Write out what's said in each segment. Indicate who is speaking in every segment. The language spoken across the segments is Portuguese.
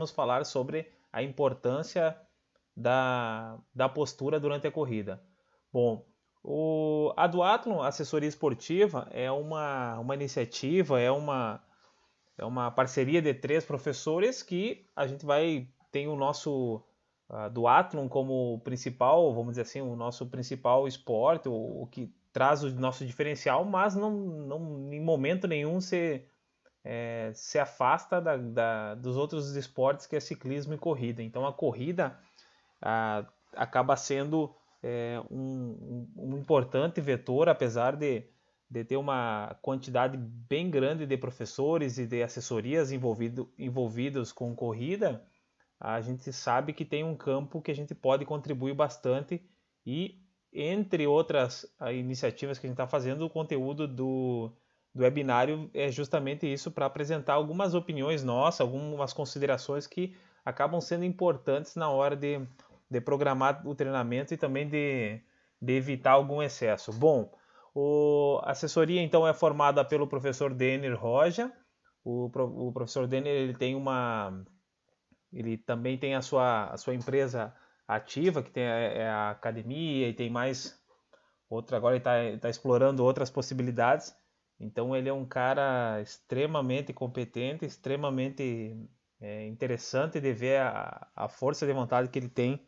Speaker 1: vamos falar sobre a importância da postura durante a corrida. Bom, a Duathlon Assessoria Esportiva é uma iniciativa, é uma parceria de 3 professores que a gente tem o nosso Duathlon como principal, vamos dizer assim, o nosso principal esporte, o que traz o nosso diferencial, mas não em momento nenhum se afasta dos outros esportes que é ciclismo e corrida. Então a corrida acaba sendo um importante vetor, apesar de ter uma quantidade bem grande de professores e de assessorias envolvidos com corrida. A gente sabe que tem um campo que a gente pode contribuir bastante e, entre outras iniciativas que a gente está fazendo, o conteúdo do webinário é justamente isso, para apresentar algumas opiniões nossas, algumas considerações que acabam sendo importantes na hora de programar o treinamento e também de evitar algum excesso. Bom, a assessoria então é formada pelo professor Denner Roja. O professor Denner ele também tem a sua empresa ativa, que tem a academia, e tem mais outra, agora ele está explorando outras possibilidades. Então ele é um cara extremamente competente, extremamente interessante de ver a força de vontade que ele tem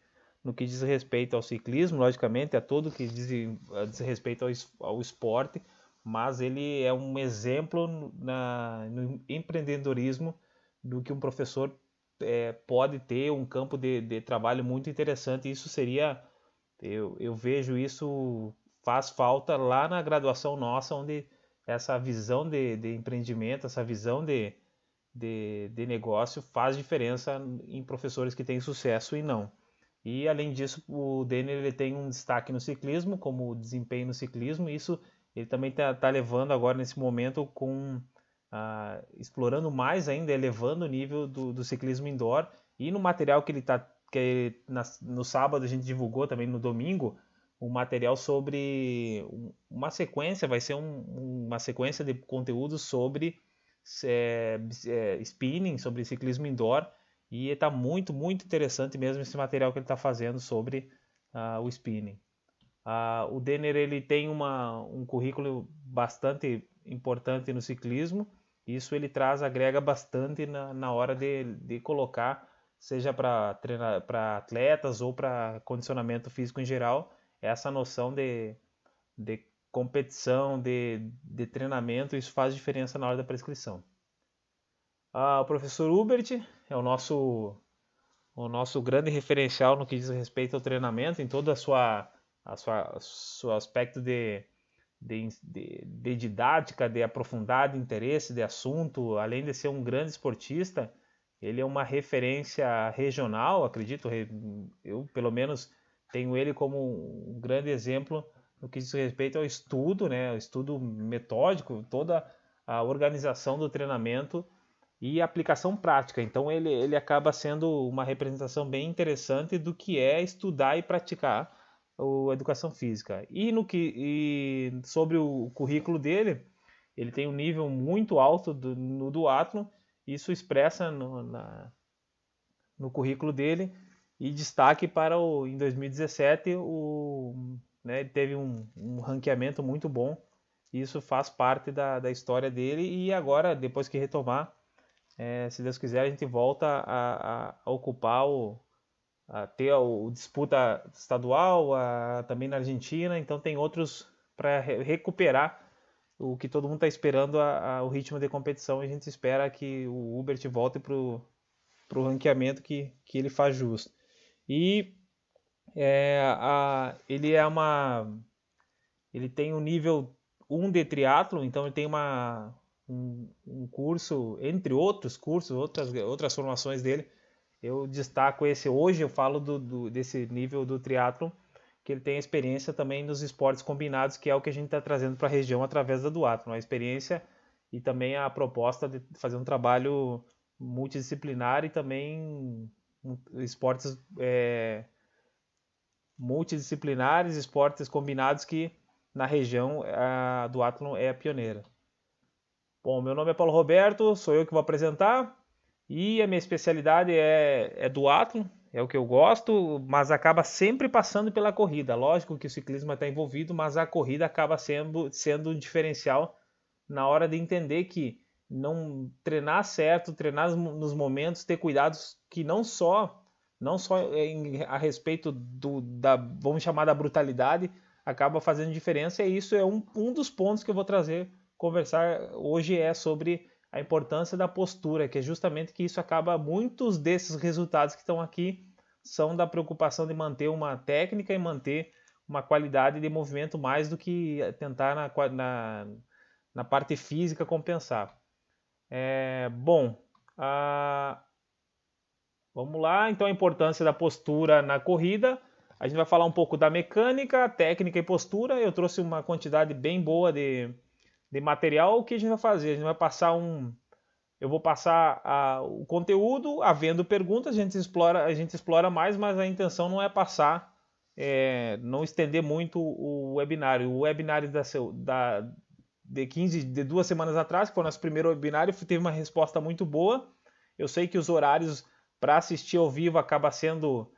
Speaker 1: no que diz respeito ao ciclismo, logicamente, a tudo que diz respeito ao esporte, mas ele é um exemplo no empreendedorismo do que um professor pode ter, um campo de trabalho muito interessante. Isso seria, eu vejo isso faz falta lá na graduação nossa, onde essa visão de empreendimento, essa visão de negócio faz diferença em professores que têm sucesso e não. E além disso, o Denner ele tem um destaque no ciclismo, como desempenho no ciclismo. Isso ele também está levando agora nesse momento explorando mais ainda, elevando o nível do ciclismo indoor. E no material que ele está, no sábado a gente divulgou também no domingo, um material sobre uma sequência, vai ser uma sequência de conteúdos sobre spinning, sobre ciclismo indoor. E está muito, muito interessante mesmo esse material que ele está fazendo sobre o spinning. O Denner ele tem um currículo bastante importante no ciclismo. Isso ele agrega bastante na hora de colocar, seja para atletas ou para condicionamento físico em geral, essa noção de competição, de treinamento. Isso faz diferença na hora da prescrição. O professor Hubert é o nosso grande referencial no que diz respeito ao treinamento, em todo seu aspecto de didática, de aprofundar de interesse, de assunto. Além de ser um grande esportista, ele é uma referência regional, acredito. Eu, pelo menos, tenho ele como um grande exemplo no que diz respeito ao estudo, né? O estudo metódico, toda a organização do treinamento e aplicação prática. Então ele acaba sendo uma representação bem interessante do que é estudar e praticar a educação física. E sobre o currículo dele, ele tem um nível muito alto no duatlon. Isso expressa no currículo dele, e destaque para em 2017 ele teve um ranqueamento muito bom. Isso faz parte da história dele, e agora, depois que retomar, se Deus quiser, a gente volta a ocupar a ter o disputa estadual, também na Argentina. Então tem outros para recuperar o que todo mundo está esperando, o ritmo de competição. E a gente espera que o Hubert volte para o ranqueamento que ele faz justo. E ele tem um nível 1 de triatlo, então ele tem um curso, entre outros cursos, outras formações dele. Eu destaco esse hoje, eu falo desse nível do triatlon, que ele tem experiência também nos esportes combinados, que é o que a gente está trazendo para a região através da duatlon, a experiência e também a proposta de fazer um trabalho multidisciplinar e também esportes multidisciplinares, esportes combinados, que na região a duatlon é a pioneira. Bom, meu nome é Paulo Roberto, sou eu que vou apresentar. E a minha especialidade é duatlon, é o que eu gosto, mas acaba sempre passando pela corrida. Lógico que o ciclismo está envolvido, mas a corrida acaba sendo um diferencial na hora de entender que não treinar certo, treinar nos momentos, ter cuidados que não só a respeito vamos chamar da brutalidade, acaba fazendo diferença. E isso é um dos pontos que eu vou conversar hoje sobre a importância da postura, que é justamente que isso acaba, muitos desses resultados que estão aqui são da preocupação de manter uma técnica e manter uma qualidade de movimento mais do que tentar na parte física compensar. Bom, vamos lá. Então, a importância da postura na corrida. A gente vai falar um pouco da mecânica, técnica e postura. Eu trouxe uma quantidade bem boa de material. O que a gente vai fazer? A gente vai passar eu vou passar o conteúdo, havendo perguntas, a gente explora mais, mas a intenção não é passar, não estender muito o webinário. O webinário de 2 semanas atrás, que foi o nosso primeiro webinário, teve uma resposta muito boa. Eu sei que os horários para assistir ao vivo acaba sendo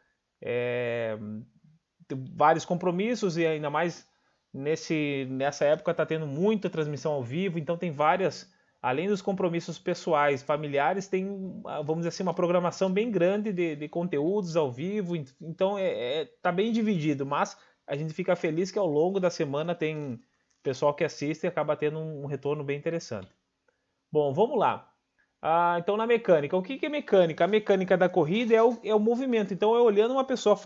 Speaker 1: vários compromissos, e ainda mais nessa época está tendo muita transmissão ao vivo, então tem várias, além dos compromissos pessoais, familiares, tem, vamos dizer assim, uma programação bem grande de conteúdos ao vivo, então tá bem dividido, mas a gente fica feliz que ao longo da semana tem pessoal que assiste e acaba tendo um retorno bem interessante. Bom, vamos lá. Então, na mecânica, o que é mecânica? A mecânica da corrida é o movimento. Então, olhando uma pessoa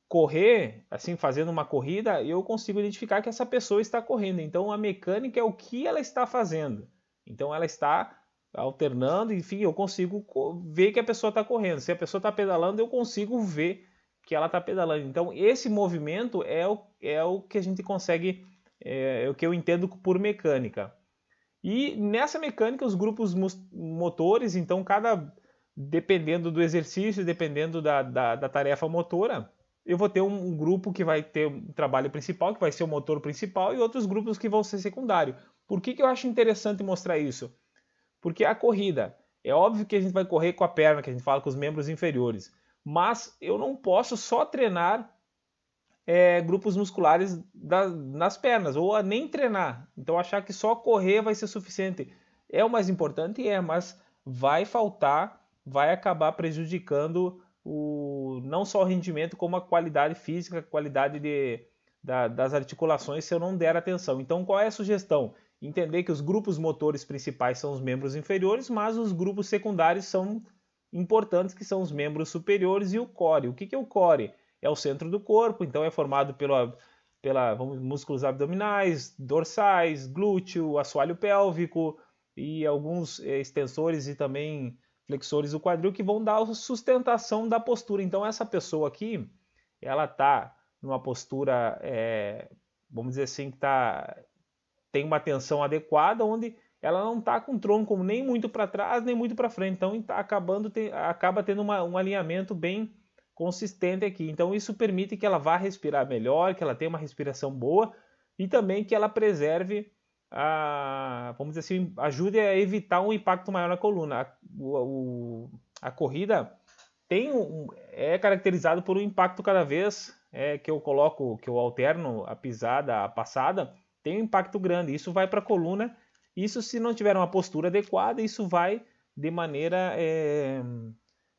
Speaker 1: correr, assim, fazendo uma corrida, eu consigo identificar que essa pessoa está correndo. Então, a mecânica é o que ela está fazendo. Então, ela está alternando, enfim, eu consigo ver que a pessoa está correndo. Se a pessoa está pedalando, eu consigo ver que ela está pedalando. Então, esse movimento é o que a gente consegue, é o que eu entendo por mecânica. E nessa mecânica, os grupos motores, então, dependendo do exercício, dependendo da tarefa motora, eu vou ter um grupo que vai ter um trabalho principal, que vai ser o motor principal, e outros grupos que vão ser secundário. Por que eu acho interessante mostrar isso? Porque a corrida, é óbvio que a gente vai correr com a perna, que a gente fala com os membros inferiores, mas eu não posso só treinar grupos musculares nas pernas, ou nem treinar. Então achar que só correr vai ser suficiente. É o mais importante, mas vai acabar prejudicando não só o rendimento, como a qualidade física, a qualidade das articulações, se eu não der atenção. Então qual é a sugestão? Entender que os grupos motores principais são os membros inferiores, mas os grupos secundários são importantes, que são os membros superiores e o core. O que é o core? É o centro do corpo, então é formado pela músculos abdominais, dorsais, glúteo, assoalho pélvico e alguns extensores e também flexores do quadril que vão dar a sustentação da postura. Então essa pessoa aqui, ela está numa postura, vamos dizer assim, que tem uma tensão adequada, onde ela não está com o tronco nem muito para trás, nem muito para frente. Então acaba tendo um alinhamento bem consistente aqui. Então isso permite que ela vá respirar melhor, que ela tenha uma respiração boa e também que ela preserve, vamos dizer assim, ajude a evitar um impacto maior na coluna. A corrida é caracterizada por um impacto cada vez que eu alterno a pisada, a passada, tem um impacto grande. Isso vai para a coluna. Isso, se não tiver uma postura adequada, isso vai de maneira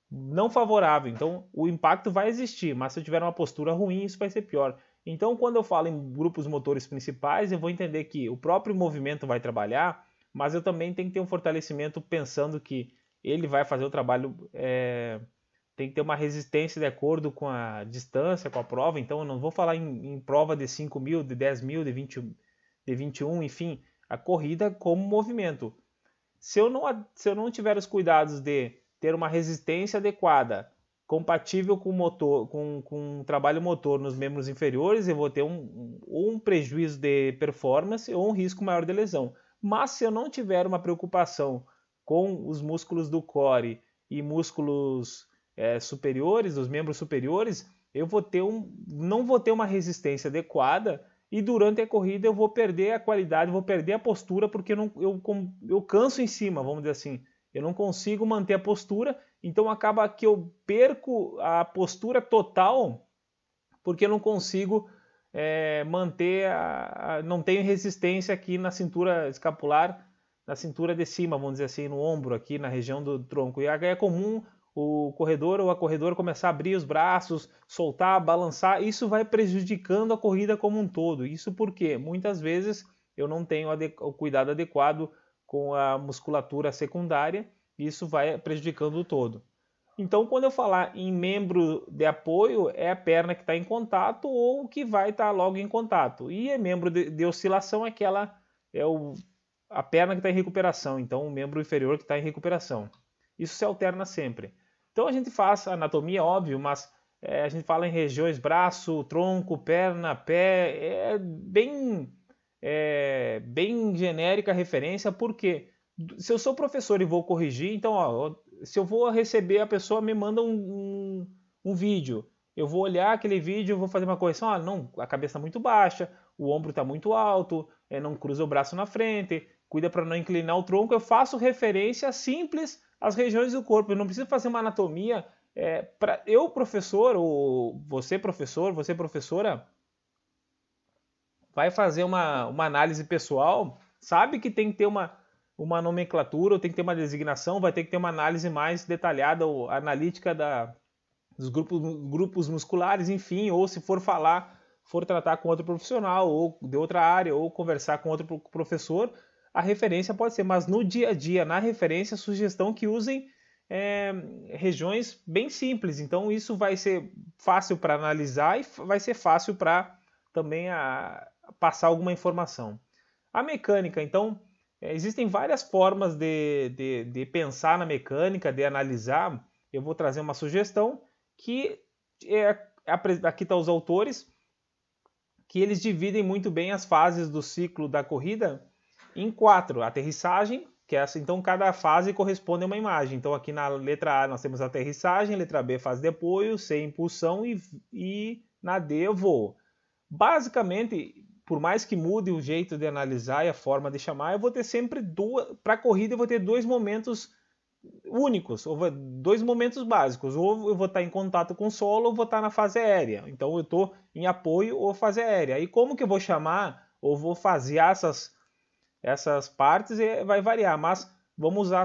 Speaker 1: não favorável. Então, o impacto vai existir, mas se eu tiver uma postura ruim, isso vai ser pior. Então, quando eu falo em grupos motores principais, eu vou entender que o próprio movimento vai trabalhar, mas eu também tenho que ter um fortalecimento pensando que ele vai fazer o trabalho, tem que ter uma resistência de acordo com a distância, com a prova. Então, eu não vou falar em prova de 5 mil, de 10 mil, de 21, enfim, a corrida como movimento. Se eu não tiver os cuidados de ter uma resistência adequada, compatível com o motor, com um trabalho motor nos membros inferiores, eu vou ter um prejuízo de performance ou um risco maior de lesão. Mas se eu não tiver uma preocupação com os músculos do core e músculos superiores, dos membros superiores, eu não vou ter uma resistência adequada, e durante a corrida eu vou perder a qualidade, vou perder a postura, porque eu canso em cima, vamos dizer assim. eu não consigo manter a postura, então acaba que eu perco a postura total porque eu não consigo manter, não tenho resistência aqui na cintura escapular, na cintura de cima, vamos dizer assim, no ombro, aqui na região do tronco. E é comum o corredor ou a corredora começar a abrir os braços, soltar, balançar, isso vai prejudicando a corrida como um todo. Isso porque muitas vezes eu não tenho o cuidado adequado com a musculatura secundária, e isso vai prejudicando o todo. Então, quando eu falar em membro de apoio, é a perna que está em contato ou que vai estar logo em contato. E membro de oscilação é a perna que está em recuperação, então o membro inferior que está em recuperação. Isso se alterna sempre. Então a gente faz anatomia, óbvio, mas a gente fala em regiões braço, tronco, perna, pé, bem genérica a referência, porque se eu sou professor e vou corrigir, então ó, se eu vou receber, a pessoa me manda um vídeo, eu vou olhar aquele vídeo, vou fazer uma correção, não, a cabeça está muito baixa, o ombro está muito alto, não cruza o braço na frente, cuida para não inclinar o tronco, eu faço referência simples às regiões do corpo, eu não preciso fazer uma anatomia, eu professor, ou você professor, você professora, vai fazer uma análise pessoal, sabe que tem que ter uma nomenclatura, ou tem que ter uma designação, vai ter que ter uma análise mais detalhada ou analítica dos grupos musculares, enfim, ou se for tratar com outro profissional, ou de outra área, ou conversar com outro professor, a referência pode ser, mas no dia a dia, na referência, sugestão que usem regiões bem simples, então isso vai ser fácil para analisar e vai ser fácil para também passar alguma informação. A mecânica, então, existem várias formas de pensar na mecânica, de analisar. Eu vou trazer uma sugestão que aqui estão os autores, que eles dividem muito bem as fases do ciclo da corrida em 4. Aterrissagem, que é essa, então cada fase corresponde a uma imagem. Então aqui na letra A nós temos a aterrissagem, letra B fase de apoio, C impulsão e na D voo. Basicamente, por mais que mude o jeito de analisar e a forma de chamar, eu vou ter sempre para a corrida eu vou ter 2 momentos únicos, ou 2 momentos básicos. Ou eu vou estar em contato com o solo, ou vou estar na fase aérea. Então eu estou em apoio ou fase aérea. E como que eu vou chamar, ou vou fazer essas partes, vai variar. Mas vamos usar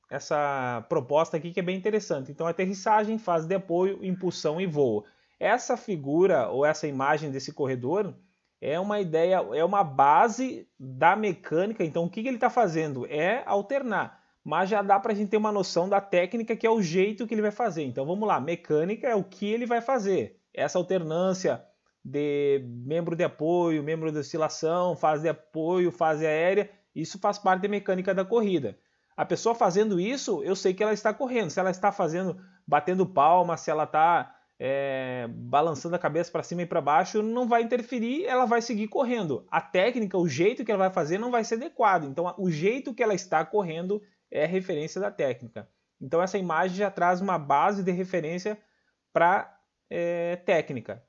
Speaker 1: essa proposta aqui que é bem interessante. Então aterrissagem, fase de apoio, impulsão e voo. Essa figura ou essa imagem desse corredor é uma ideia, é uma base da mecânica. Então o que ele está fazendo? É alternar, mas já dá para a gente ter uma noção da técnica, que é o jeito que ele vai fazer. Então vamos lá, mecânica é o que ele vai fazer. Essa alternância de membro de apoio, membro de oscilação, fase de apoio, fase aérea, isso faz parte da mecânica da corrida. A pessoa fazendo isso, eu sei que ela está correndo. Se ela está batendo palma, se ela está balançando a cabeça para cima e para baixo, não vai interferir, ela vai seguir correndo. A técnica, o jeito que ela vai fazer não vai ser adequado. Então, o jeito que ela está correndo é a referência da técnica. Então, essa imagem já traz uma base de referência para técnica.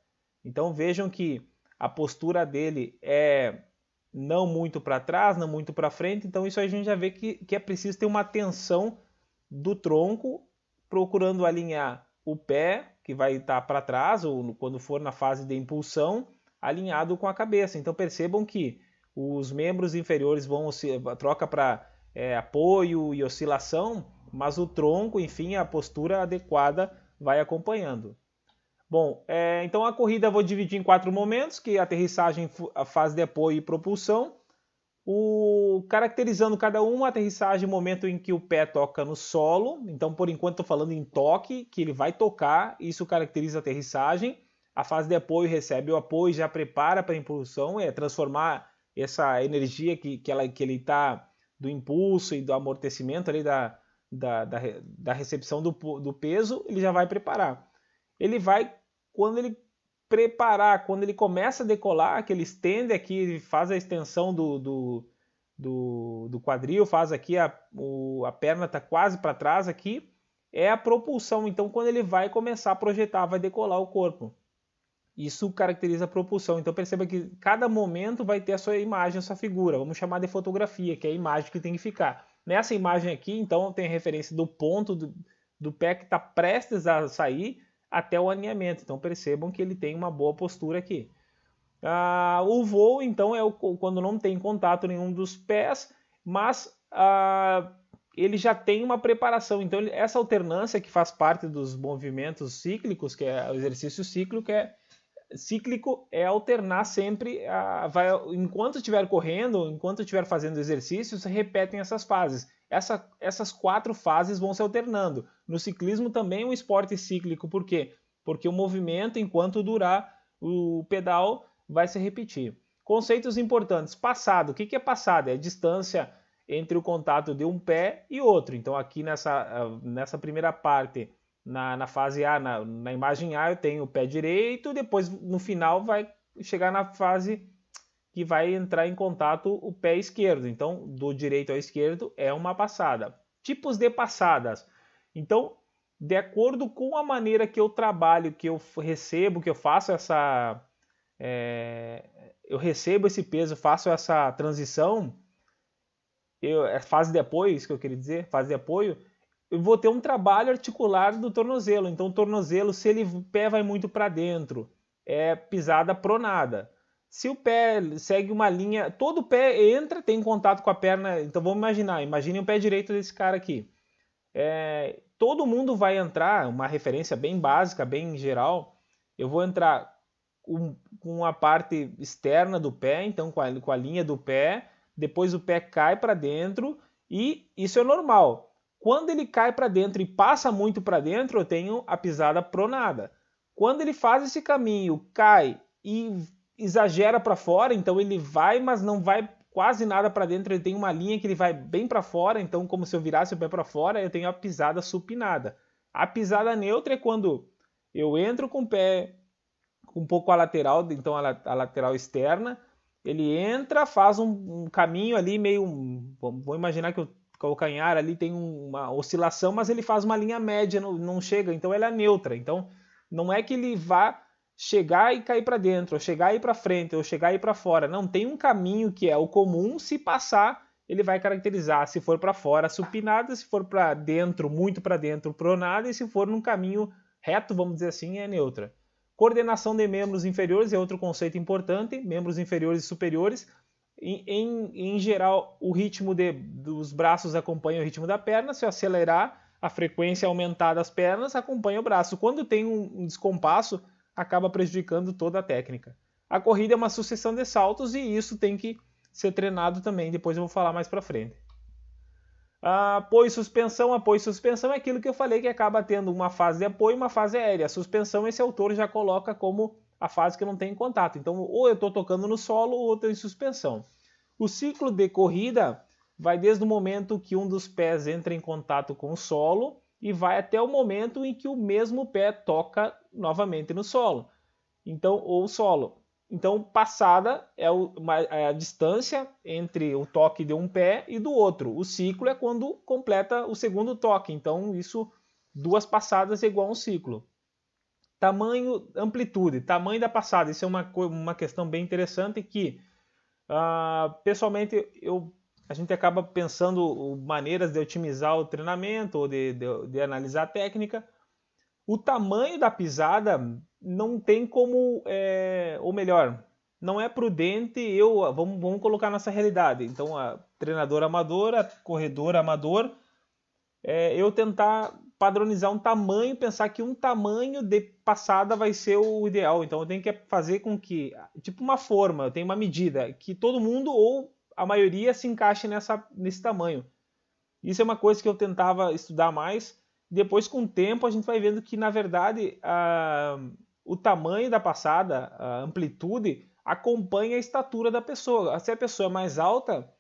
Speaker 1: Então, vejam que a postura dele é não muito para trás, não muito para frente. Então, isso aí a gente já vê que é preciso ter uma atenção do tronco, procurando alinhar o pé, que vai estar para trás, ou quando for na fase de impulsão, alinhado com a cabeça. Então percebam que os membros inferiores troca para apoio e oscilação, mas o tronco, enfim, a postura adequada vai acompanhando. Bom, então a corrida eu vou dividir em 4 momentos, que é a aterrissagem, a fase de apoio e propulsão. Caracterizando cada um, a aterrissagem, momento em que o pé toca no solo. Então, por enquanto, estou falando em toque, que ele vai tocar, isso caracteriza a aterrissagem. A fase de apoio recebe o apoio, já prepara para a impulsão, transformar essa energia que ele está do impulso e do amortecimento ali da recepção do peso, ele já vai preparar. Ele vai, quando ele preparar, quando ele começa a decolar, que ele estende aqui, ele faz a extensão do quadril, faz aqui, a perna está quase para trás aqui, é a propulsão. Então, quando ele vai começar a projetar, vai decolar o corpo. Isso caracteriza a propulsão. Então, perceba que cada momento vai ter a sua imagem, a sua figura. Vamos chamar de fotografia, que é a imagem que tem que ficar. Nessa imagem aqui, então, tem referência do ponto do pé que está prestes a sair até o alinhamento. Então, percebam que ele tem uma boa postura aqui. O voo, então, é quando não tem contato nenhum dos pés, mas ele já tem uma preparação. Então, essa alternância que faz parte dos movimentos cíclicos, que é o exercício cíclico, é alternar sempre, enquanto estiver correndo, enquanto estiver fazendo exercícios, repetem essas fases. Essas 4 fases vão se alternando. No ciclismo também é um esporte cíclico, por quê? Porque o movimento, enquanto durar o pedal, vai se repetir. Conceitos importantes. Passado. O que é passado? É a distância entre o contato de um pé e outro. Então aqui nessa primeira parte, na fase A, na imagem A, eu tenho o pé direito, depois no final vai chegar na fase que vai entrar em contato o pé esquerdo. Então, do direito ao esquerdo é uma passada. Tipos de passadas. Então, de acordo com a maneira que eu trabalho, que eu recebo, que eu faço eu recebo esse peso, faço essa transição, fase de apoio, isso que eu queria dizer, fase de apoio, eu vou ter um trabalho articular do tornozelo. Então, o tornozelo, se o pé vai muito para dentro, é pisada pronada. Se o pé segue uma linha, todo o pé entra, tem contato com a perna. Então, vamos imagine o pé direito desse cara aqui. Todo mundo vai entrar, uma referência bem básica, bem geral, eu vou entrar com a parte externa do pé, então com a linha do pé, depois o pé cai para dentro e isso é normal. Quando ele cai para dentro e passa muito para dentro, eu tenho a pisada pronada. Quando ele faz esse caminho, cai e exagera para fora, então ele vai, mas não vai quase nada para dentro, ele tem uma linha que ele vai bem para fora, então como se eu virasse o pé para fora, eu tenho a pisada supinada. A pisada neutra é quando eu entro com o pé um pouco a lateral, então a lateral externa, ele entra, faz um caminho ali meio, vou imaginar que o calcanhar ali tem uma oscilação, mas ele faz uma linha média, não chega, então ela é neutra. Então não é que ele vá chegar e cair para dentro, ou chegar e ir para frente, ou chegar e ir para fora. Não, tem um caminho que é o comum, se passar, ele vai caracterizar. Se for para fora, supinada, se for para dentro, muito para dentro, pronada, e se for num caminho reto, vamos dizer assim, é neutra. Coordenação de membros inferiores é outro conceito importante, membros inferiores e superiores. Em geral, o ritmo dos braços acompanha o ritmo da perna. Se eu acelerar, a frequência aumentar das pernas acompanha o braço. Quando tem um descompasso, acaba prejudicando toda a técnica. A corrida é uma sucessão de saltos e isso tem que ser treinado também. Depois eu vou falar mais para frente. Apoio e suspensão. Apoio e suspensão é aquilo que eu falei que acaba tendo uma fase de apoio e uma fase aérea. A suspensão, esse autor já coloca como a fase que não tem contato. Então, ou eu estou tocando no solo ou estou em suspensão. O ciclo de corrida vai desde o momento que um dos pés entra em contato com o solo e vai até o momento em que o mesmo pé toca novamente no solo. Então, ou solo. Então, passada é a distância entre o toque de um pé e do outro. O ciclo é quando completa o segundo toque. Então, isso, 2 passadas é igual a um ciclo. Tamanho, amplitude, tamanho da passada. Isso é uma questão bem interessante que, pessoalmente, a gente acaba pensando maneiras de otimizar o treinamento ou de analisar a técnica. O tamanho da pisada não tem como, ou melhor, não é prudente vamos colocar nossa realidade. Então, a treinadora amadora, corredor amador, eu tentar padronizar um tamanho, pensar que um tamanho de passada vai ser o ideal. Então, eu tenho que fazer com que, tipo uma forma, eu tenho uma medida, que todo mundo ou a maioria se encaixe nesse tamanho. Isso é uma coisa que eu tentava estudar mais. Depois, com o tempo, a gente vai vendo que, na verdade, o tamanho da passada, a amplitude, acompanha a estatura da pessoa. Se a pessoa é mais alta,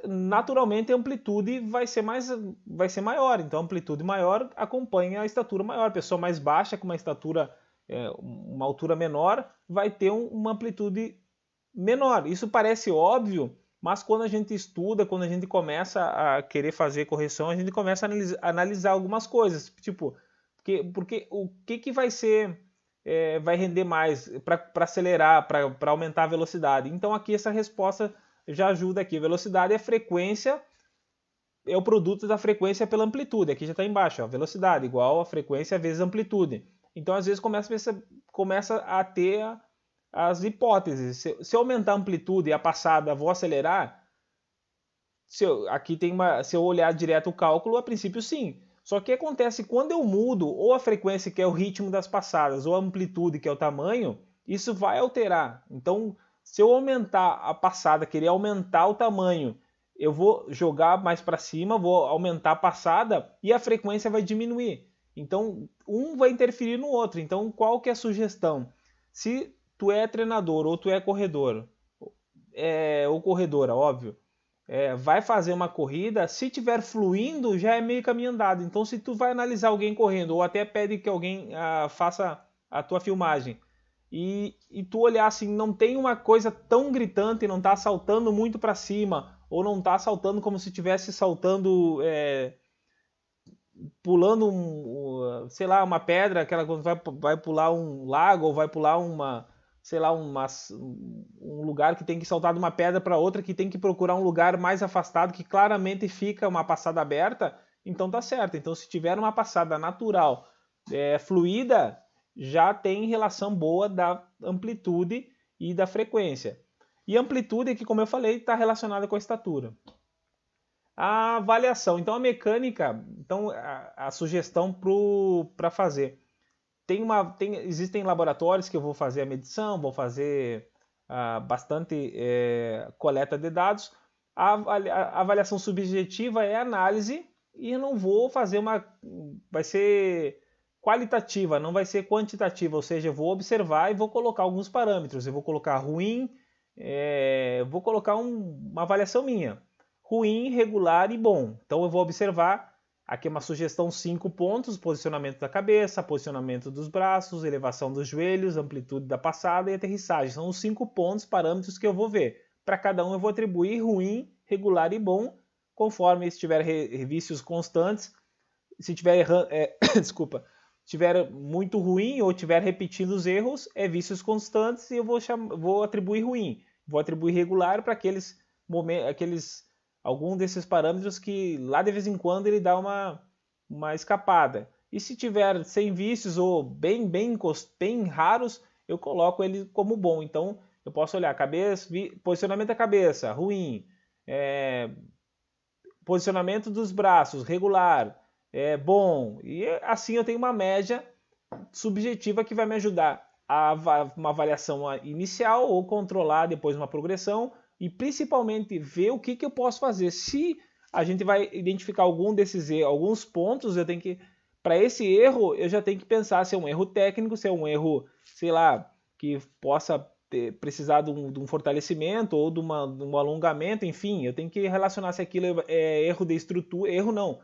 Speaker 1: naturalmente a amplitude vai ser maior. Então, a amplitude maior acompanha a estatura maior. A pessoa mais baixa, com uma altura menor, vai ter uma amplitude menor. Isso parece óbvio, mas quando a gente estuda, quando a gente começa a querer fazer correção, a gente começa a analisar algumas coisas. Tipo, porque o que vai ser, vai render mais para acelerar, para aumentar a velocidade? Então aqui essa resposta já ajuda aqui. Velocidade é frequência é o produto da frequência pela amplitude. Aqui já está embaixo, ó, velocidade igual a frequência vezes amplitude. Então, às vezes, começa a ter as hipóteses. Se eu aumentar a amplitude e a passada vou acelerar, se eu olhar direto o cálculo, a princípio sim. Só que acontece quando eu mudo ou a frequência, que é o ritmo das passadas, ou a amplitude, que é o tamanho, isso vai alterar. Então, se eu aumentar a passada, querer aumentar o tamanho, eu vou jogar mais para cima, vou aumentar a passada e a frequência vai diminuir. Então, um vai interferir no outro. Então, qual que é a sugestão? Se tu é treinador ou tu é corredor, ou corredora, óbvio, vai fazer uma corrida, se tiver fluindo, já é meio caminho andado. Então, se tu vai analisar alguém correndo, ou até pede que alguém faça a tua filmagem, e tu olhar assim, não tem uma coisa tão gritante, não tá saltando muito para cima, ou não tá saltando como se estivesse saltando, pulando sei lá, uma pedra, aquela quando vai pular um lago, ou vai pular sei lá, um lugar que tem que saltar de uma pedra para outra, que tem que procurar um lugar mais afastado, que claramente fica uma passada aberta, então tá certo. Então, se tiver uma passada natural, fluida, já tem relação boa da amplitude e da frequência. E amplitude, que como eu falei, está relacionada com a estatura. A avaliação. Então, a mecânica, então a sugestão para fazer. Existem laboratórios que eu vou fazer a medição, vou fazer bastante coleta de dados. A avaliação subjetiva é análise e eu não vou fazer vai ser qualitativa, não vai ser quantitativa, ou seja, eu vou observar e vou colocar alguns parâmetros. Eu vou colocar ruim, vou colocar uma avaliação minha. Ruim, regular e bom. Então eu vou observar. Aqui é uma sugestão 5 pontos: posicionamento da cabeça, posicionamento dos braços, elevação dos joelhos, amplitude da passada e aterrissagem. São os 5 pontos, parâmetros que eu vou ver. Para cada um eu vou atribuir ruim, regular e bom, conforme se tiver vícios constantes. Se tiver desculpa, tiver muito ruim ou tiver repetindo os erros, é vícios constantes e eu vou atribuir ruim. Vou atribuir regular para aqueles algum desses parâmetros que lá de vez em quando ele dá uma escapada. E se tiver sem vícios ou bem raros, eu coloco ele como bom. Então eu posso olhar posicionamento da cabeça, ruim, posicionamento dos braços, regular, bom. E assim eu tenho uma média subjetiva que vai me ajudar a uma avaliação inicial ou controlar depois uma progressão. E principalmente ver o que eu posso fazer. Se a gente vai identificar algum desses erros, alguns pontos, para esse erro, eu já tenho que pensar se é um erro técnico, se é um erro, sei lá, que possa precisar de um fortalecimento ou de um alongamento, enfim, eu tenho que relacionar se aquilo é erro de estrutura, erro não,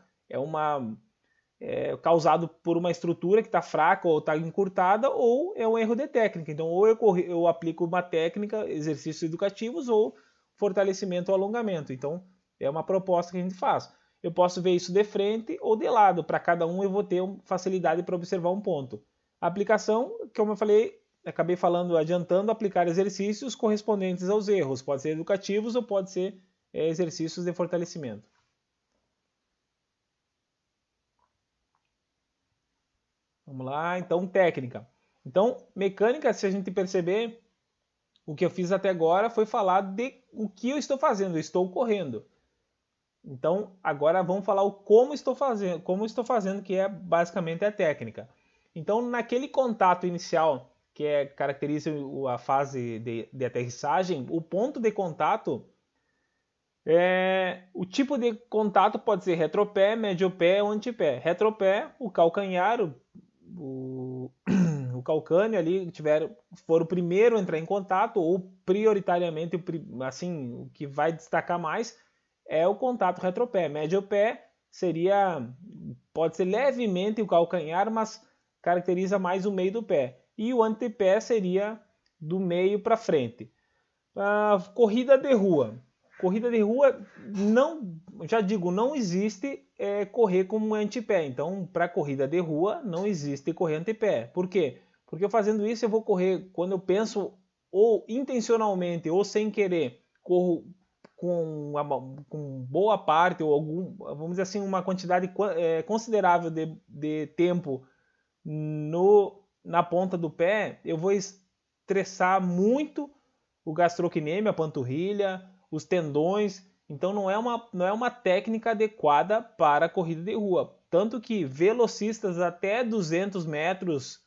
Speaker 1: causado por uma estrutura que está fraca ou está encurtada, ou é um erro de técnica. Então, ou eu aplico uma técnica, exercícios educativos, ou fortalecimento ou alongamento. Então, é uma proposta que a gente faz. Eu posso ver isso de frente ou de lado. Para cada um, eu vou ter facilidade para observar um ponto. A aplicação, como eu falei, acabei adiantando, aplicar exercícios correspondentes aos erros. Pode ser educativos ou pode ser exercícios de fortalecimento. Vamos lá, então técnica. Então, mecânica, se a gente perceber, o que eu fiz até agora foi falar de o que eu estou fazendo, eu estou correndo. Então, agora vamos falar o como estou fazendo, que é basicamente a técnica. Então, naquele contato inicial, que caracteriza a fase de aterrissagem, o ponto de contato, o tipo de contato pode ser retropé, mediopé ou antepé. Retropé, o calcanhar, o calcâneo ali for o primeiro a entrar em contato, ou prioritariamente, assim, o que vai destacar mais é o contato retropé. Mediopé pode ser levemente o calcanhar, mas caracteriza mais o meio do pé. E o antepé seria do meio para frente. Corrida de rua. Corrida de rua, não existe correr como antepé. Então, para corrida de rua, não existe correr antepé. Por quê? Porque eu fazendo isso, eu vou correr, quando eu penso ou intencionalmente ou sem querer, corro com boa parte, ou vamos dizer assim, uma quantidade considerável de tempo na ponta do pé, eu vou estressar muito o gastrocnêmio, a panturrilha, os tendões. Então não é uma técnica adequada para a corrida de rua. Tanto que velocistas até 200 metros,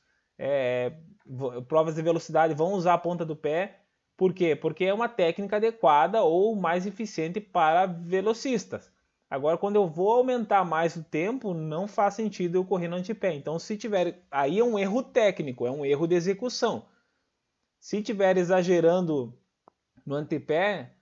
Speaker 1: provas de velocidade, vão usar a ponta do pé. Por quê? Porque é uma técnica adequada ou mais eficiente para velocistas. Agora, quando eu vou aumentar mais o tempo, não faz sentido eu correr no antepé. Então, se tiver... Aí é um erro técnico, é um erro de execução. Se tiver exagerando no antepé,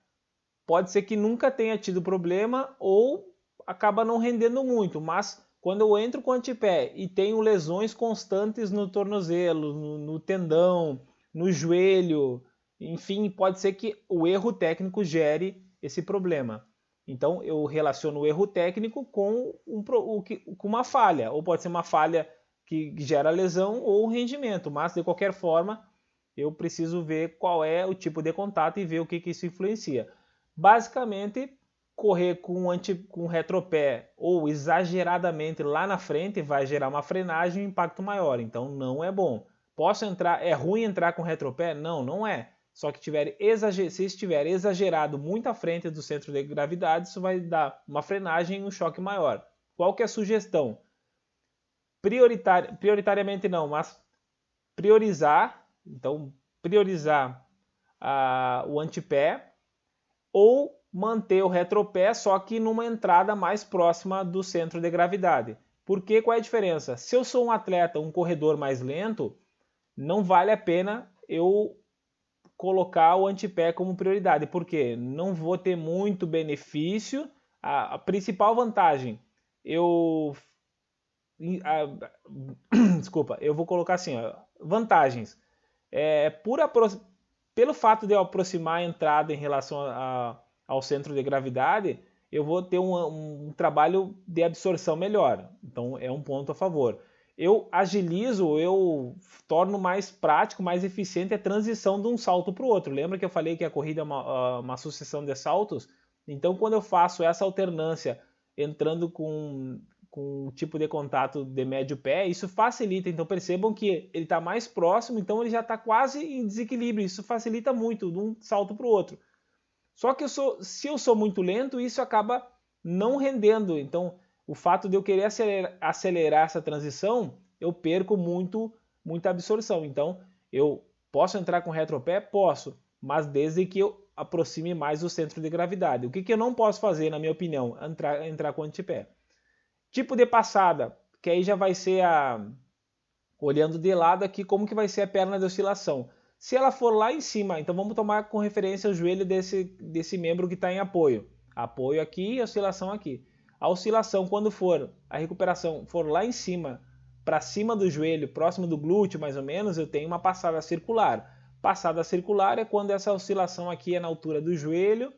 Speaker 1: pode ser que nunca tenha tido problema ou acaba não rendendo muito. Mas quando eu entro com o antepé e tenho lesões constantes no tornozelo, no tendão, no joelho, enfim, pode ser que o erro técnico gere esse problema. Então eu relaciono o erro técnico com uma falha, ou pode ser uma falha que gera lesão ou rendimento, mas de qualquer forma eu preciso ver qual é o tipo de contato e ver o que isso influencia. Basicamente, correr com retropé ou exageradamente lá na frente vai gerar uma frenagem e um impacto maior, então não é bom. É ruim entrar com retropé? Não, não é. Só que se estiver exagerado muito à frente do centro de gravidade, isso vai dar uma frenagem e um choque maior. Qual que é a sugestão? Prioritariamente não, mas priorizar, então priorizar o antepé ou manter o retropé, só que numa entrada mais próxima do centro de gravidade. Porque qual é a diferença? Se eu sou um atleta, um corredor mais lento, não vale a pena eu colocar o antepé como prioridade, porque não vou ter muito benefício. A principal vantagem, desculpa, eu vou colocar assim, ó, vantagens. Pelo fato de eu aproximar a entrada em relação ao centro de gravidade, eu vou ter um trabalho de absorção melhor. Então é um ponto a favor. Eu agilizo, eu torno mais prático, mais eficiente a transição de um salto para o outro. Lembra que eu falei que a corrida é uma sucessão de saltos? Então, quando eu faço essa alternância entrando com o tipo de contato de médio pé, isso facilita. Então, percebam que ele está mais próximo, então ele já está quase em desequilíbrio. Isso facilita muito de um salto para o outro. Só que se eu sou muito lento, isso acaba não rendendo. Então, o fato de eu querer acelerar essa transição, eu perco muita absorção. Então, eu posso entrar com retropé? Posso, mas desde que eu aproxime mais o centro de gravidade. O que eu não posso fazer, na minha opinião? Entrar com antepé. Tipo de passada, que aí já vai ser olhando de lado aqui, como que vai ser a perna de oscilação. Se ela for lá em cima, então vamos tomar com referência o joelho desse membro que está em apoio. Apoio aqui e oscilação aqui. A oscilação, quando a recuperação for lá em cima, para cima do joelho, próximo do glúteo mais ou menos, eu tenho uma passada circular. Passada circular é quando essa oscilação aqui é na altura do joelho,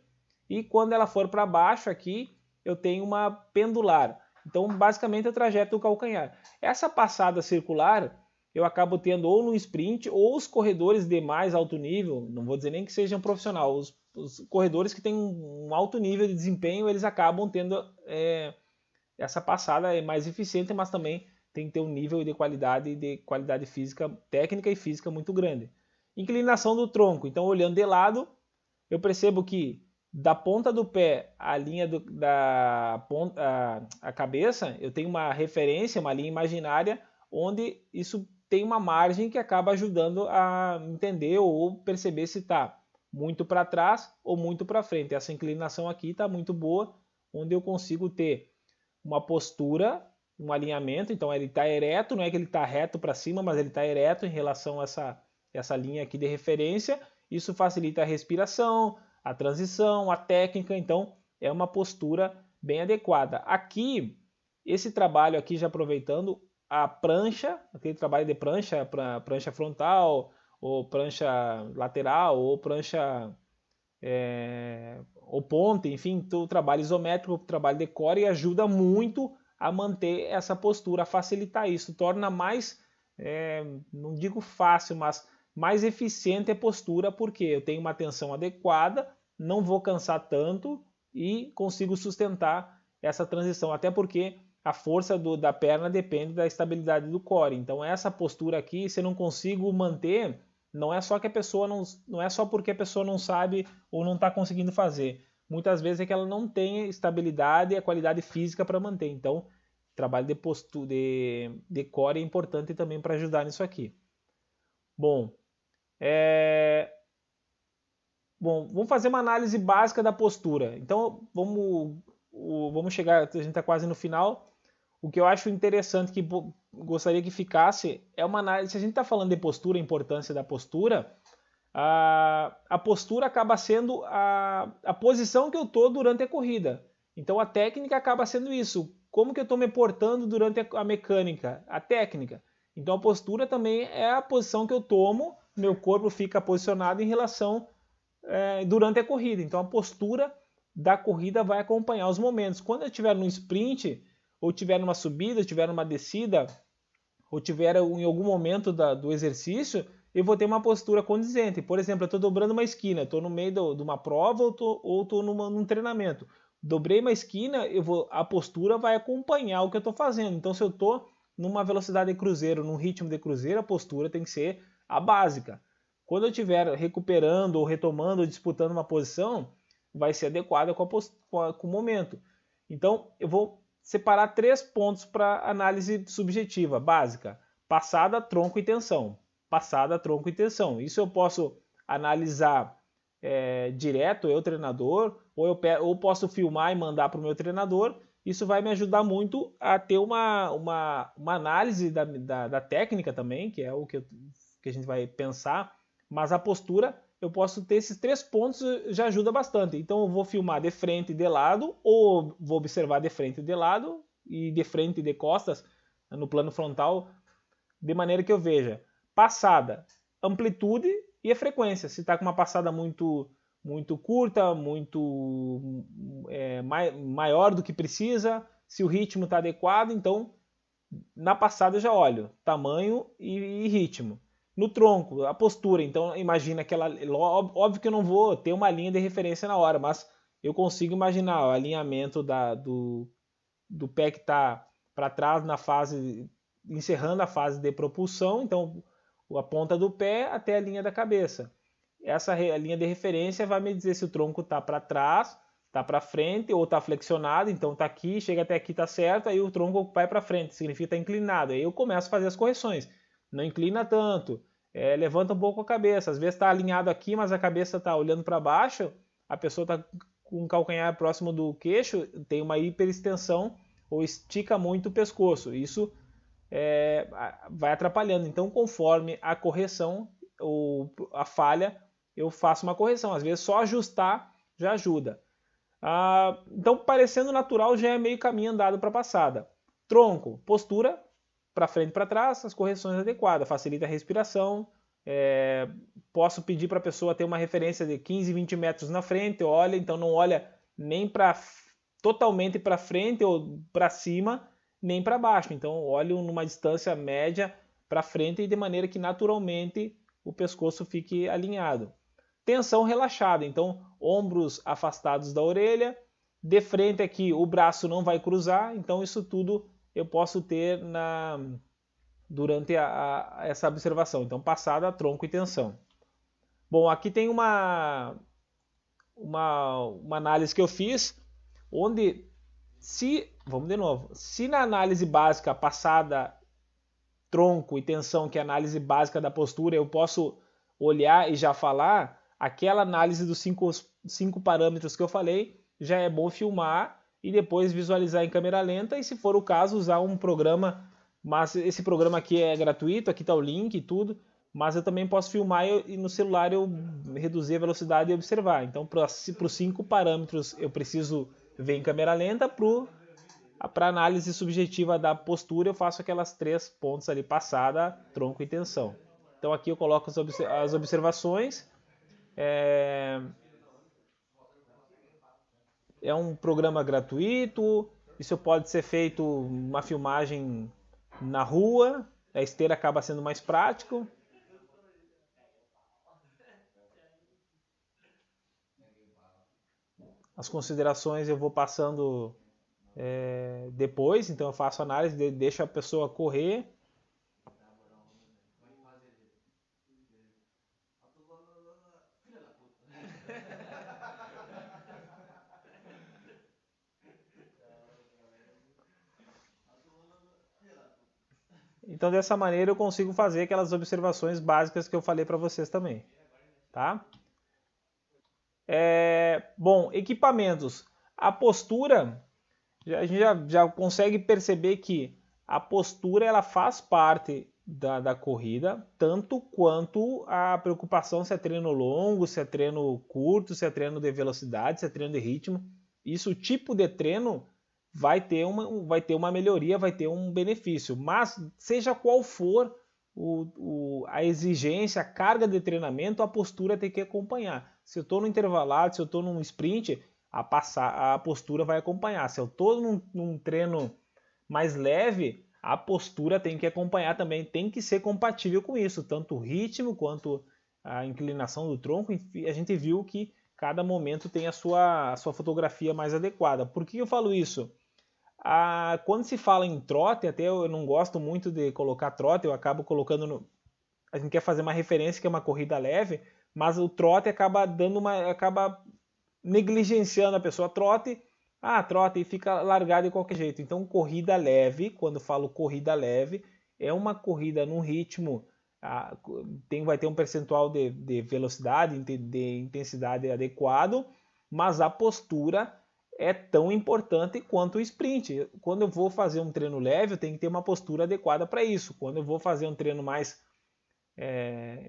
Speaker 1: e quando ela for para baixo aqui, eu tenho uma pendular. Então, basicamente, é o trajeto do calcanhar. Essa passada circular, eu acabo tendo ou no sprint, ou os corredores de mais alto nível, não vou dizer nem que sejam profissionais, os corredores que têm um alto nível de desempenho, eles acabam tendo essa passada mais eficiente, mas também tem que ter um nível de qualidade física, técnica e física muito grande. Inclinação do tronco. Então, olhando de lado, eu percebo que da ponta do pé à linha a cabeça, eu tenho uma referência, uma linha imaginária, onde isso tem uma margem que acaba ajudando a entender ou perceber se está muito para trás ou muito para frente. Essa inclinação aqui está muito boa, onde eu consigo ter uma postura, um alinhamento. Então ele está ereto, não é que ele está reto para cima, mas ele está ereto em relação a essa linha aqui de referência. Isso facilita a respiração, a transição, a técnica. Então é uma postura bem adequada. Aqui, esse trabalho aqui, já aproveitando, a prancha, aquele trabalho de prancha frontal, ou prancha lateral, ou prancha ou ponte, enfim, o trabalho isométrico, o trabalho de core, e ajuda muito a manter essa postura, a facilitar isso, torna mais, não digo fácil, mas mais eficiente a postura, porque eu tenho uma tensão adequada não vou cansar tanto e consigo sustentar essa transição, até porque a força da perna depende da estabilidade do core. Então essa postura aqui, se eu não consigo manter, não é só que a pessoa não é só porque a pessoa não sabe ou não está conseguindo fazer. Muitas vezes é que ela não tem estabilidade e a qualidade física para manter. Então, trabalho de postura, de core é importante também para ajudar nisso aqui. Bom, vamos fazer uma análise básica da postura. Então, vamos chegar, a gente está quase no final. O que eu acho interessante, que gostaria que ficasse, é uma análise. Se a gente está falando de postura, a importância da postura, a postura acaba sendo a posição que eu estou durante a corrida. Então, a técnica acaba sendo isso. Como que eu estou me portando durante a mecânica, a técnica. Então, a postura também é a posição que eu tomo, meu corpo fica posicionado em relação durante a corrida. Então, a postura da corrida vai acompanhar os momentos. Quando eu estiver no sprint, ou estiver numa subida, estiver numa descida, ou estiver em algum momento do exercício, eu vou ter uma postura condizente. Por exemplo, eu estou dobrando uma esquina, estou no meio de uma prova ou estou num treinamento. Dobrei uma esquina, a postura vai acompanhar o que eu estou fazendo. Então, se eu estou numa velocidade de cruzeiro, num ritmo de cruzeiro, a postura tem que ser a básica. Quando eu estiver recuperando ou retomando ou disputando uma posição, vai ser adequada com o momento. Então, eu vou separar 3 pontos para análise subjetiva, básica. Passada, tronco e tensão. Passada, tronco e tensão. Isso eu posso analisar direto, eu treinador, ou posso filmar e mandar para o meu treinador. Isso vai me ajudar muito a ter uma análise da técnica também, que é o que a gente vai pensar. Mas a postura, eu posso ter esses 3 pontos, já ajuda bastante. Então eu vou filmar de frente e de lado, ou vou observar de frente e de lado, e de frente e de costas, no plano frontal, de maneira que eu veja passada, amplitude e a frequência. Se está com uma passada muito curta, muito maior do que precisa, se o ritmo está adequado, então na passada eu já olho tamanho e ritmo. No tronco, a postura, então imagina aquela. Óbvio que eu não vou ter uma linha de referência na hora, mas eu consigo imaginar o alinhamento do pé que está para trás na fase, encerrando a fase de propulsão, então a ponta do pé até a linha da cabeça. Essa linha de referência vai me dizer se o tronco está para trás, está para frente ou está flexionado, então está aqui, chega até aqui, está certo, aí o tronco vai para frente, significa está inclinado. Aí eu começo a fazer as correções. Não inclina tanto, levanta um pouco a cabeça. Às vezes está alinhado aqui, mas a cabeça está olhando para baixo, a pessoa está com o calcanhar próximo do queixo, tem uma hiperextensão ou estica muito o pescoço. Isso vai atrapalhando. Então, conforme a correção ou a falha, eu faço uma correção. Às vezes só ajustar já ajuda. Então, parecendo natural, já é meio caminho andado para a passada. Tronco, postura, para frente e para trás, as correções adequadas, facilita a respiração. Posso pedir para a pessoa ter uma referência de 15, 20 metros na frente, olha, então não olha nem totalmente para frente ou para cima, nem para baixo. Então olho numa distância média para frente e de maneira que naturalmente o pescoço fique alinhado. Tensão relaxada, então ombros afastados da orelha, de frente aqui o braço não vai cruzar, então isso tudo eu posso ter durante essa observação. Então, passada, tronco e tensão. Bom, aqui tem uma análise que eu fiz, onde vamos de novo, se na análise básica, passada, tronco e tensão, que é a análise básica da postura, eu posso olhar e já falar, aquela análise dos 5 parâmetros que eu falei, já é bom filmar e depois visualizar em câmera lenta e, se for o caso, usar um programa, mas esse programa aqui é gratuito, aqui está o link e tudo, mas eu também posso filmar e no celular eu reduzir a velocidade e observar. Então, para os 5 parâmetros eu preciso ver em câmera lenta, para análise subjetiva da postura eu faço aquelas 3 pontos ali, passada, tronco e tensão. Então aqui eu coloco as observações. É um programa gratuito, isso pode ser feito uma filmagem na rua, a esteira acaba sendo mais prático. as considerações eu vou passando depois, então eu faço análise, deixo a pessoa correr. Então dessa maneira eu consigo fazer aquelas observações básicas que eu falei para vocês também, tá? Bom, equipamentos. A postura, a gente já consegue perceber que a postura ela faz parte da corrida, tanto quanto a preocupação se é treino longo, se é treino curto, se é treino de velocidade, se é treino de ritmo. Isso, o tipo de treino vai ter uma melhoria, vai ter um benefício. Mas, seja qual for a exigência, a carga de treinamento, a postura tem que acompanhar. Se eu estou no intervalado, se eu estou num sprint, a postura vai acompanhar. Se eu estou num treino mais leve, a postura tem que acompanhar também, tem que ser compatível com isso, tanto o ritmo quanto a inclinação do tronco. A gente viu que cada momento tem a sua fotografia mais adequada. Por que eu falo isso? Quando se fala em trote, até eu não gosto muito de colocar trote, eu acabo colocando a gente quer fazer uma referência que é uma corrida leve, mas o trote acaba acaba negligenciando a pessoa. Trote e fica largado de qualquer jeito. Então, corrida leve, quando eu falo corrida leve, é uma corrida num ritmo, vai ter um percentual de velocidade, de intensidade adequado, mas a postura é tão importante quanto o sprint. Quando eu vou fazer um treino leve, eu tenho que ter uma postura adequada para isso. Quando eu vou fazer um treino mais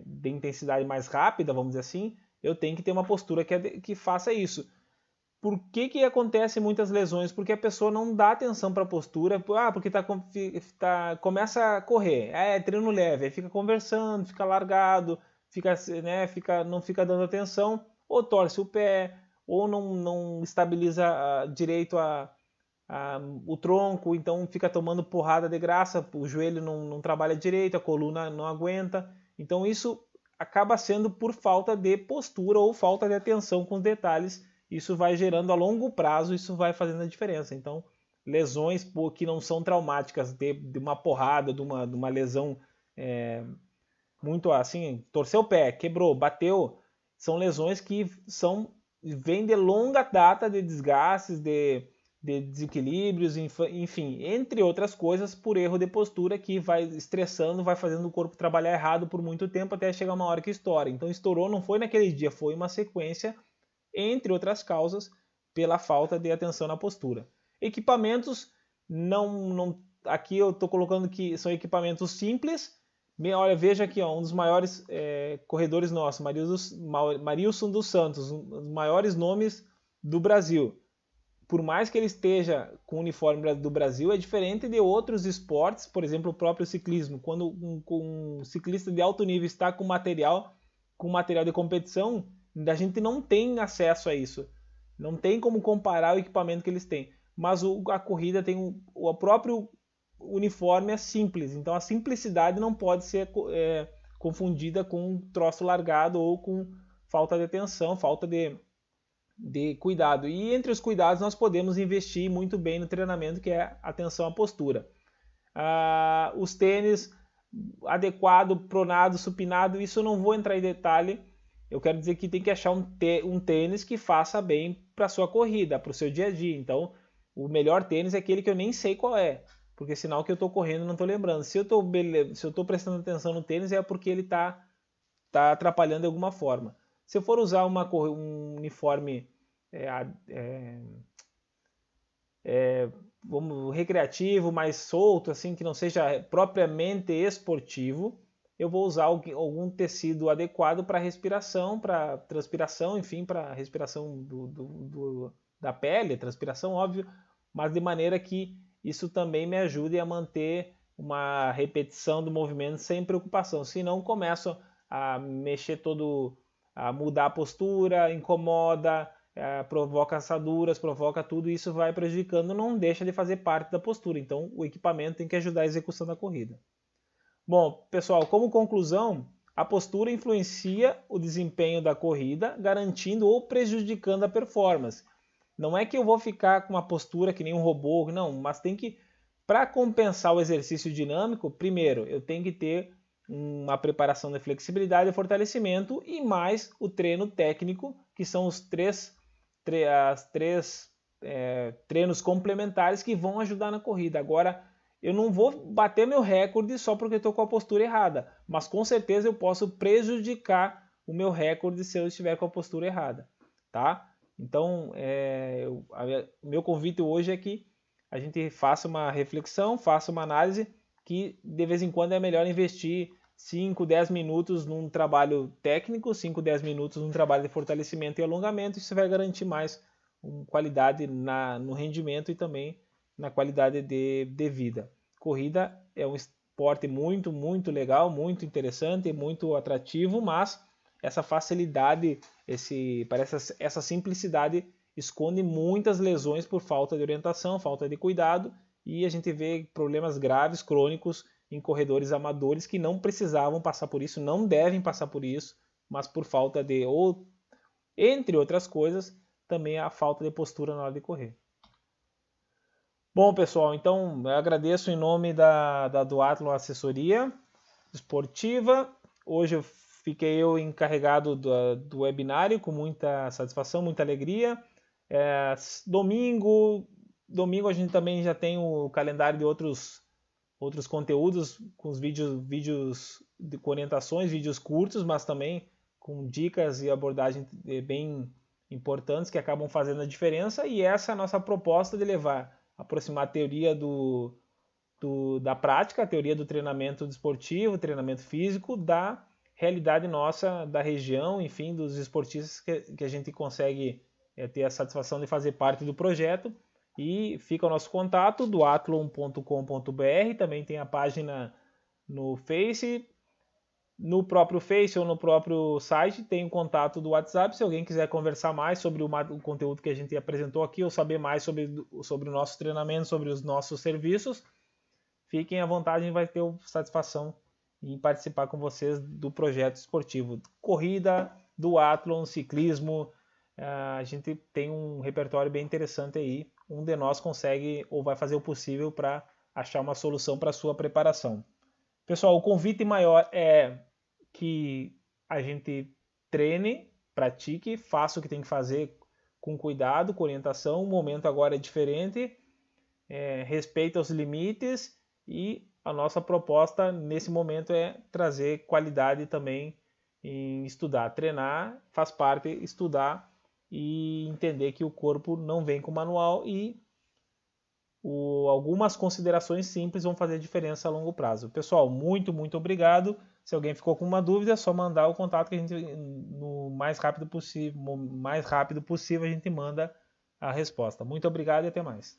Speaker 1: de intensidade mais rápida, vamos dizer assim, eu tenho que ter uma postura que faça isso. Por que acontece muitas lesões? Porque a pessoa não dá atenção para a postura, porque começa a correr, treino leve, aí fica conversando, fica largado, não fica dando atenção, ou torce o pé, ou não estabiliza direito o tronco, então fica tomando porrada de graça, o joelho não trabalha direito, a coluna não aguenta. Então isso acaba sendo por falta de postura ou falta de atenção com os detalhes. Isso vai gerando a longo prazo, isso vai fazendo a diferença. Então, lesões que não são traumáticas, de uma porrada, de uma lesão muito assim, torceu o pé, quebrou, bateu, são lesões que vêm de longa data de desgastes, de desequilíbrios, enfim, entre outras coisas, por erro de postura que vai estressando, vai fazendo o corpo trabalhar errado por muito tempo até chegar uma hora que estoura. Então, estourou, não foi naquele dia, foi uma sequência, entre outras causas, pela falta de atenção na postura. Equipamentos, aqui eu estou colocando que são equipamentos simples. Olha, veja aqui, um dos maiores corredores nossos, Marilson dos Santos, um dos maiores nomes do Brasil. Por mais que ele esteja com o uniforme do Brasil, é diferente de outros esportes, por exemplo, o próprio ciclismo. Quando um ciclista de alto nível está com material de competição, a gente não tem acesso a isso. Não tem como comparar o equipamento que eles têm. Mas a corrida tem o próprio uniforme é simples. Então a simplicidade não pode ser confundida com um troço largado ou com falta de atenção, falta de cuidado. E entre os cuidados nós podemos investir muito bem no treinamento, que é atenção à postura. Os tênis adequado, pronado, supinado, isso eu não vou entrar em detalhe. Eu quero dizer que tem que achar um tênis que faça bem para a sua corrida, para o seu dia a dia. Então, o melhor tênis é aquele que eu nem sei qual é, porque sinal que eu estou correndo e não estou lembrando. Se eu estou prestando atenção no tênis, é porque ele está atrapalhando de alguma forma. Se eu for usar um uniforme recreativo, mais solto, assim, que não seja propriamente esportivo, eu vou usar algum tecido adequado para respiração, para transpiração, enfim, para respiração da pele, transpiração, óbvio, mas de maneira que isso também me ajude a manter uma repetição do movimento sem preocupação. Senão começo a mexer a mudar a postura, incomoda, provoca assaduras, provoca tudo, e isso vai prejudicando, não deixa de fazer parte da postura. Então o equipamento tem que ajudar a execução da corrida. Bom, pessoal, como conclusão, a postura influencia o desempenho da corrida, garantindo ou prejudicando a performance. Não é que eu vou ficar com uma postura que nem um robô, não, mas tem que, para compensar o exercício dinâmico, primeiro, eu tenho que ter uma preparação de flexibilidade e fortalecimento e mais o treino técnico, que são os três treinos complementares que vão ajudar na corrida. Agora, eu não vou bater meu recorde só porque estou com a postura errada, mas com certeza eu posso prejudicar o meu recorde se eu estiver com a postura errada, tá? Então, o meu convite hoje é que a gente faça uma reflexão, faça uma análise, que de vez em quando é melhor investir 5, 10 minutos num trabalho técnico, 5, 10 minutos num trabalho de fortalecimento e alongamento. Isso vai garantir mais qualidade no rendimento e também na qualidade de vida. Corrida é um esporte muito, muito legal, muito interessante, muito atrativo, mas essa facilidade, essa simplicidade esconde muitas lesões por falta de orientação, falta de cuidado, e a gente vê problemas graves, crônicos, em corredores amadores que não precisavam passar por isso, não devem passar por isso, mas por falta de, ou entre outras coisas, também a falta de postura na hora de correr. Bom, pessoal, então eu agradeço em nome da Duathlon Assessoria Esportiva. Hoje eu fiquei encarregado do webinário com muita satisfação, muita alegria. Domingo a gente também já tem o calendário de outros conteúdos com os vídeos com orientações, vídeos curtos, mas também com dicas e abordagens bem importantes que acabam fazendo a diferença. E essa é a nossa proposta de aproximar a teoria da prática, a teoria do treinamento desportivo, treinamento físico, da realidade nossa, da região, enfim, dos esportistas que a gente consegue ter a satisfação de fazer parte do projeto. E fica o nosso contato, duathlon.com.br, também tem a página no Face, no próprio Face ou no próprio site tem o contato do WhatsApp, se alguém quiser conversar mais sobre o conteúdo que a gente apresentou aqui, ou saber mais sobre o nosso treinamento, sobre os nossos serviços, fiquem à vontade, a gente vai ter satisfação em participar com vocês do projeto esportivo. Corrida, duatlon, ciclismo, a gente tem um repertório bem interessante aí. Um de nós consegue ou vai fazer o possível para achar uma solução para a sua preparação. Pessoal, o convite maior é que a gente treine, pratique, faça o que tem que fazer com cuidado, com orientação. O momento agora é diferente, respeita os limites, e a nossa proposta nesse momento é trazer qualidade também em estudar. Treinar faz parte, estudar e entender que o corpo não vem com manual, e algumas considerações simples vão fazer diferença a longo prazo. Pessoal, muito, muito obrigado. Se alguém ficou com uma dúvida, é só mandar o contato que a gente, no mais rápido possível a gente manda a resposta. Muito obrigado e até mais.